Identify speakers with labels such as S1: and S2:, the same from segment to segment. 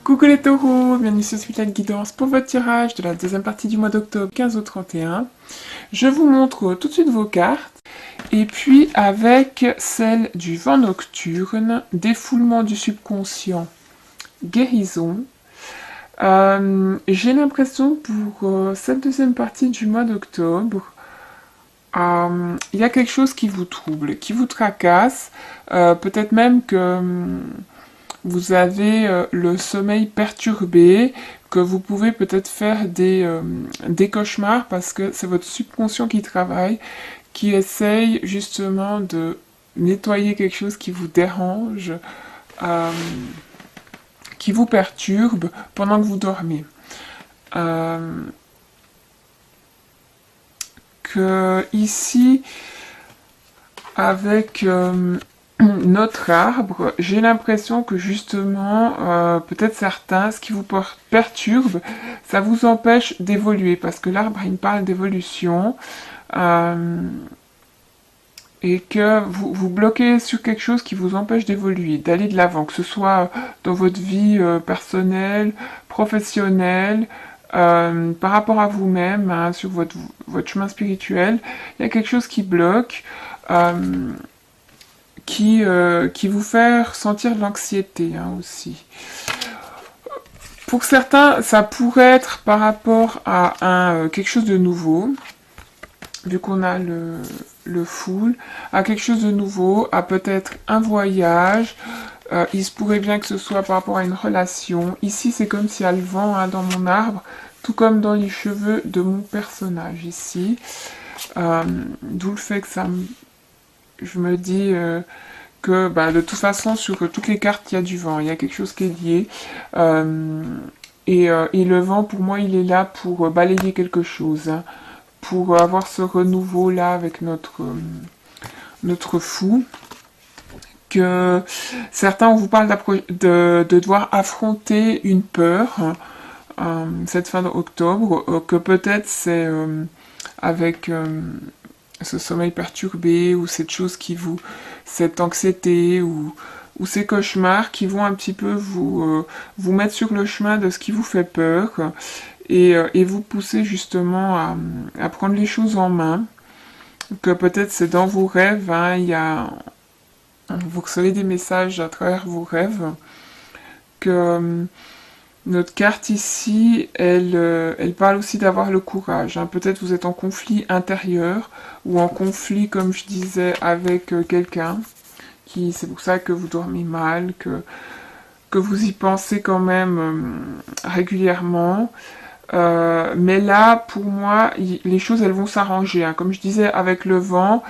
S1: Coucou les taureaux, bienvenue sur Suite Guidance pour votre tirage de la deuxième partie du mois d'octobre 15 au 31. Je vous montre tout de suite vos cartes. Et puis avec celle du vent nocturne, défoulement du subconscient, guérison. J'ai l'impression pour cette deuxième partie du mois d'octobre, il y a quelque chose qui vous trouble, qui vous tracasse. Peut-être même que vous avez le sommeil perturbé, que vous pouvez peut-être faire des cauchemars parce que c'est votre subconscient qui travaille, qui essaye justement de nettoyer quelque chose qui vous dérange, euh, qui vous perturbe pendant que vous dormez. Que ici, avec notre arbre, j'ai l'impression que justement, peut-être certains, ce qui vous perturbe, ça vous empêche d'évoluer, parce que l'arbre, il parle d'évolution, et que vous bloquez sur quelque chose qui vous empêche d'évoluer, d'aller de l'avant, que ce soit dans votre vie personnelle, professionnelle, par rapport à vous-même, hein, sur votre chemin spirituel, il y a quelque chose qui bloque, qui vous fait ressentir de l'anxiété, hein, aussi. Pour certains, ça pourrait être par rapport à quelque chose de nouveau, vu qu'on a le full, à quelque chose de nouveau, à peut-être un voyage. Il se pourrait bien que ce soit par rapport à une relation. Ici, c'est comme s'il y a le vent, hein, dans mon arbre, tout comme dans les cheveux de mon personnage ici. D'où le fait que je me dis que de toute façon, sur toutes les cartes, il y a du vent, il y a quelque chose qui est lié. Et le vent, pour moi, il est là pour balayer quelque chose, hein, pour avoir ce renouveau-là avec notre fou. Que certains, on vous parle de devoir affronter une peur, cette fin d'octobre, que peut-être c'est avec ce sommeil perturbé, ou cette chose cette anxiété, ou ces cauchemars qui vont un petit peu vous mettre sur le chemin de ce qui vous fait peur, et vous pousser justement à prendre les choses en main. Que peut-être c'est dans vos rêves, hein, vous recevez des messages à travers vos rêves, que notre carte ici, elle parle aussi d'avoir le courage, hein. Peut-être vous êtes en conflit intérieur, ou en conflit, comme je disais, avec quelqu'un, c'est pour ça que vous dormez mal, que vous y pensez quand même régulièrement. Mais là, pour moi, les choses, elles vont s'arranger, hein. Comme je disais, avec le vent,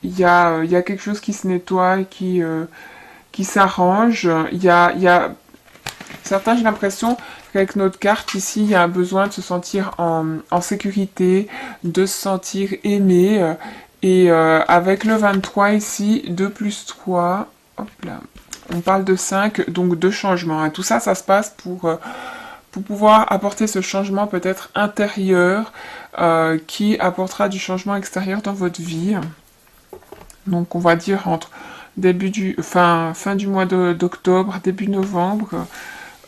S1: il y a quelque chose qui se nettoie, qui s'arrange. Il y a certains, j'ai l'impression qu'avec notre carte ici, il y a un besoin de se sentir en sécurité, de se sentir aimé. Et avec le 23 ici, 2 plus 3, hop là, on parle de 5, donc de changement, hein. Tout ça, ça se passe pour pouvoir apporter ce changement peut-être intérieur, qui apportera du changement extérieur dans votre vie. Donc on va dire entre fin du mois d'octobre, début novembre,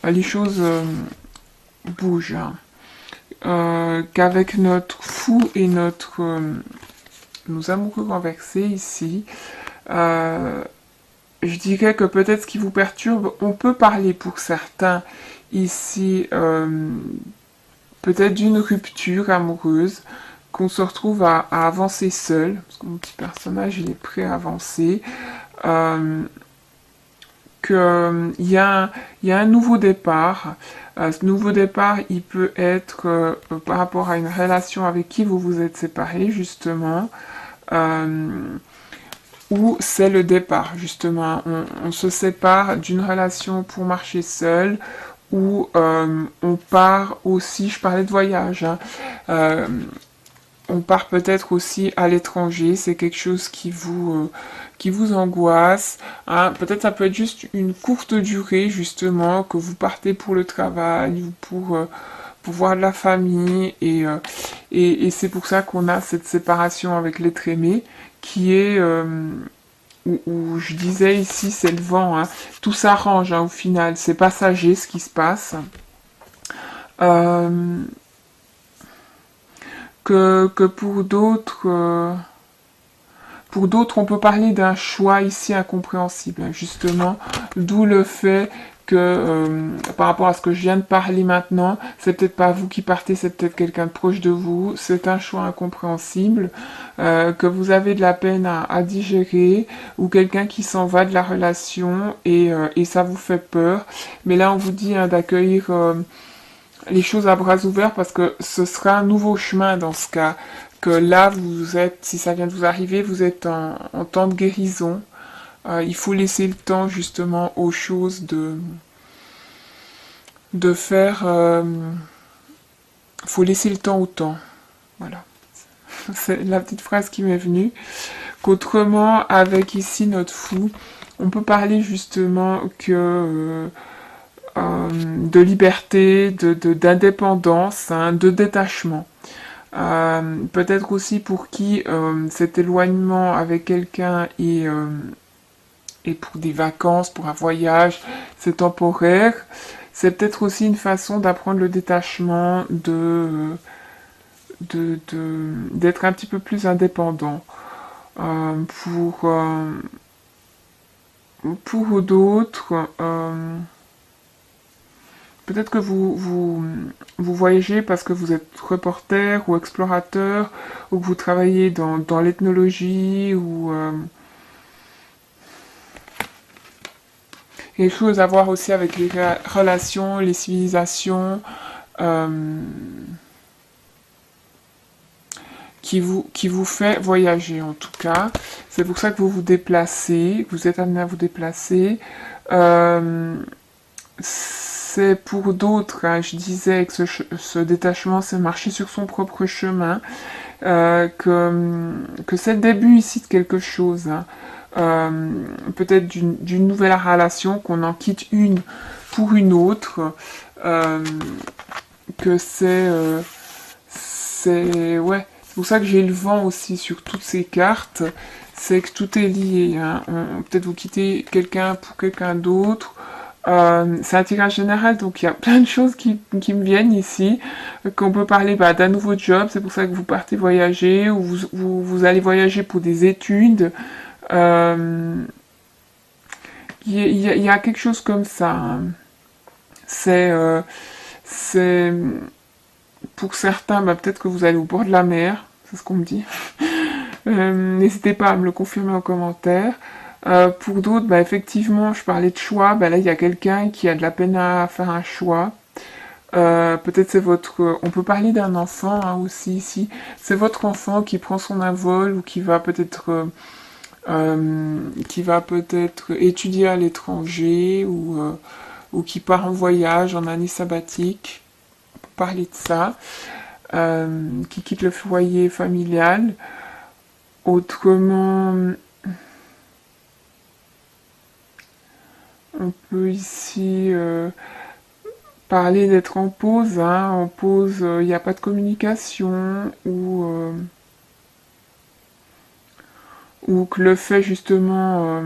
S1: les choses bougent, hein. Qu'avec notre fou et nos amoureux renversés ici, je dirais que peut-être ce qui vous perturbe, on peut parler pour certains ici, peut-être d'une rupture amoureuse, qu'on se retrouve à avancer seul, parce que mon petit personnage, il est prêt à avancer, qu'il y a un nouveau départ. Ce nouveau départ, il peut être par rapport à une relation avec qui vous vous êtes séparés, justement, où c'est le départ, justement. On se sépare d'une relation pour marcher seul, où on part aussi, je parlais de voyage, hein, on part peut-être aussi à l'étranger, c'est quelque chose qui vous angoisse, hein. Peut-être ça peut être juste une courte durée, justement, que vous partez pour le travail, ou pour voir de la famille, et c'est pour ça qu'on a cette séparation avec l'être aimé, qui est où je disais ici, c'est le vent, hein. Tout s'arrange, hein, au final, c'est passager ce qui se passe. Euh, que pour d'autres, on peut parler d'un choix ici incompréhensible, hein, justement, d'où le fait que par rapport à ce que je viens de parler maintenant, c'est peut-être pas vous qui partez, c'est peut-être quelqu'un de proche de vous, c'est un choix incompréhensible, que vous avez de la peine à digérer, ou quelqu'un qui s'en va de la relation et ça vous fait peur. Mais là, on vous dit, hein, d'accueillir les choses à bras ouverts parce que ce sera un nouveau chemin dans ce cas. Que là, vous êtes, si ça vient de vous arriver, vous êtes en temps de guérison. Il faut laisser le temps justement aux choses de faire. Faut laisser le temps au temps. Voilà. C'est la petite phrase qui m'est venue. Qu'autrement, avec ici notre fou, on peut parler justement de liberté, d'indépendance, hein, de détachement. Peut-être aussi pour qui cet éloignement avec quelqu'un et pour des vacances, pour un voyage, c'est temporaire. C'est peut-être aussi une façon d'apprendre le détachement, d'être un petit peu plus indépendant. Euh, pour, euh, pour d'autres, peut-être que vous voyagez parce que vous êtes reporter ou explorateur, ou que vous travaillez dans l'ethnologie, ou quelque chose à voir aussi avec les relations, les civilisations, euh, qui vous fait voyager en tout cas. C'est pour ça que vous vous déplacez, vous êtes amené à vous déplacer. Euh, c'est pour d'autres, hein, je disais que ce détachement, c'est marcher sur son propre chemin, que c'est le début ici de quelque chose, hein. Peut-être d'une nouvelle relation, qu'on en quitte une pour une autre, euh, que ouais, c'est pour ça que j'ai le vent aussi sur toutes ces cartes, c'est que tout est lié, hein. Peut-être vous quittez quelqu'un pour quelqu'un d'autre. C'est un tirage général, donc il y a plein de choses qui me viennent ici, qu'on peut parler d'un nouveau job, c'est pour ça que vous partez voyager, ou vous allez voyager pour des études. Euh, y a quelque chose comme ça, hein. C'est, euh, c'est pour certains, peut-être que vous allez au bord de la mer, c'est ce qu'on me dit. N'hésitez pas à me le confirmer en commentaire. Pour d'autres, effectivement, je parlais de choix. Là, il y a quelqu'un qui a de la peine à faire un choix. Peut-être c'est votre... On peut parler d'un enfant, hein, aussi ici. C'est votre enfant qui prend son envol ou qui va peut-être étudier à l'étranger ou qui part en voyage en année sabbatique. On peut parler de ça. Qui quitte le foyer familial. Autrement, on peut ici parler d'être en pause, hein. En pause, il n'y a pas de communication, ou que le fait justement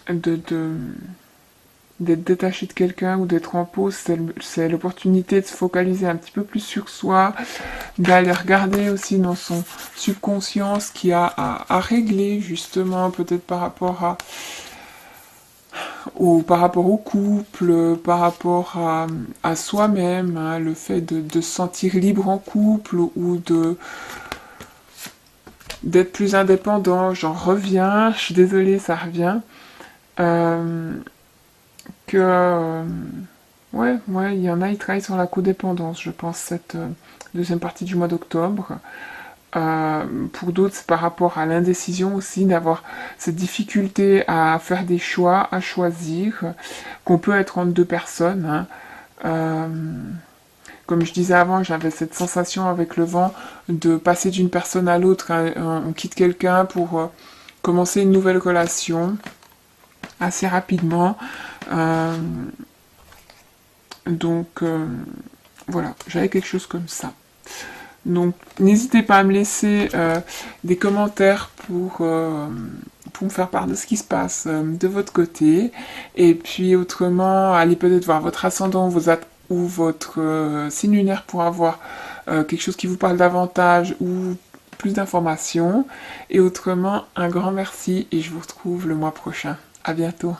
S1: de, de- d'être détaché de quelqu'un ou d'être en pause, c'est l'opportunité de se focaliser un petit peu plus sur soi, d'aller regarder aussi dans son subconscient ce qu'il y a à régler justement, peut-être par rapport au couple, par rapport à soi-même, hein, le fait de se sentir libre en couple ou d'être plus indépendant. J'en reviens, je suis désolée, ça revient. Euh, ouais, il y en a, ils travaillent sur la codépendance, je pense, cette deuxième partie du mois d'octobre. Pour d'autres, c'est par rapport à l'indécision aussi, d'avoir cette difficulté à faire des choix, à choisir, qu'on peut être entre deux personnes, hein. Euh, Comme je disais avant, j'avais cette sensation avec le vent de passer d'une personne à l'autre, hein. On quitte quelqu'un pour commencer une nouvelle relation assez rapidement. Euh, donc voilà, j'avais quelque chose comme ça. Donc, n'hésitez pas à me laisser des commentaires pour me faire part de ce qui se passe de votre côté. Et puis, autrement, allez peut-être voir votre ascendant ou votre signe lunaire pour avoir quelque chose qui vous parle davantage ou plus d'informations. Et autrement, un grand merci et je vous retrouve le mois prochain. À bientôt.